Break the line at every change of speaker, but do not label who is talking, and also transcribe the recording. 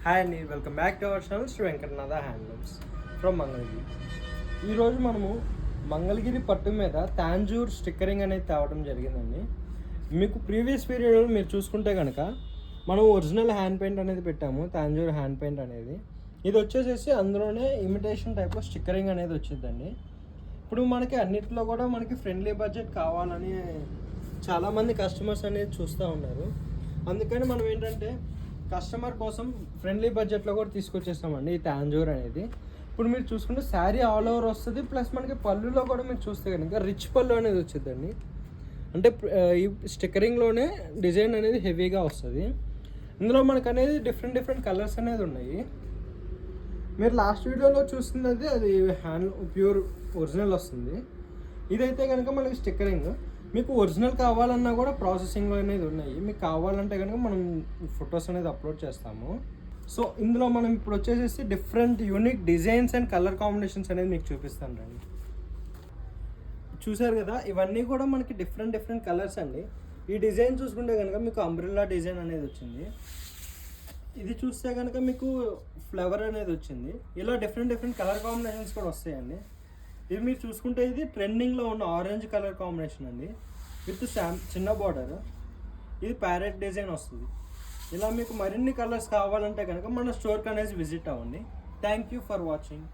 Hi అండి, welcome back to our channel Shri Venkatanatha handlooms from Mangalagiri. ఈరోజు మనము మంగళగిరి పట్టు మీద తాంజూర్ స్టిక్కరింగ్ అనేది తేవడం జరిగిందండి. మీకు ప్రీవియస్ పీరియడ్ మీరు చూసుకుంటే కనుక మనం ఒరిజినల్ హ్యాండ్ పెయింట్ అనేది పెట్టాము, తాంజూర్ హ్యాండ్ పెయింట్ అనేది. ఇది వచ్చేసేసి అందులోనే ఇమిటేషన్ టైప్లో స్టిక్కరింగ్ అనేది వచ్చిందండి. ఇప్పుడు మనకి అన్నిట్లో కూడా మనకి ఫ్రెండ్లీ బడ్జెట్ కావాలని చాలామంది కస్టమర్స్ అనేది చూస్తూ ఉన్నారు. అందుకని మనం ఏంటంటే కస్టమర్ కోసం ఫ్రెండ్లీ బడ్జెట్లో కూడా తీసుకొచ్చేస్తామండి ఈ తాంజూర్ అనేది. ఇప్పుడు మీరు చూసుకుంటే శారీ ఆల్ ఓవర్ వస్తుంది, ప్లస్ మనకి పళ్ళులో కూడా మీరు చూస్తే కనుక రిచ్ పళ్ళు అనేది వచ్చిందండి. అంటే ఈ స్టిక్కరింగ్లోనే డిజైన్ అనేది హెవీగా వస్తుంది. ఇందులో మనకు అనేది డిఫరెంట్ కలర్స్ అనేది ఉన్నాయి. మీరు లాస్ట్ వీడియోలో చూస్తున్నది అది హ్యాండ్ ప్యూర్ ఒరిజినల్ వస్తుంది. ఇదైతే కనుక మనకి స్టిక్కరింగ్. మీకు ఒరిజినల్ కావాలన్నా కూడా ప్రాసెసింగ్లో అనేది ఉన్నాయి. మీకు కావాలంటే కనుక మనం ఫొటోస్ అనేది అప్లోడ్ చేస్తాము. సో ఇందులో మనం ఇప్పుడు వచ్చేసేసి different unique designs and colour combinations అనేది మీకు చూపిస్తాను రండి. చూసారు కదా, ఇవన్నీ కూడా మనకి డిఫరెంట్ కలర్స్ అండి. ఈ డిజైన్ చూసుకుంటే కనుక మీకు అంబ్రెల్లా డిజైన్ అనేది వచ్చింది. ఇది చూస్తే కనుక మీకు ఫ్లవర్ అనేది వచ్చింది. ఇలా డిఫరెంట్ కలర్ కాంబినేషన్స్ కూడా వస్తాయండి. ఇది మీరు చూసుకుంటే ఇది ట్రెండింగ్లో ఉన్న ఆరెంజ్ కలర్ కాంబినేషన్ అండి, విత్ చిన్న బార్డర్. ఇది ప్యారెట్ డిజైన్ వస్తుంది. ఇలా మీకు మరిన్ని కలర్స్ కావాలంటే కనుక మన స్టోర్కి అనేది విజిట్ అవ్వండి. Thank you for watching.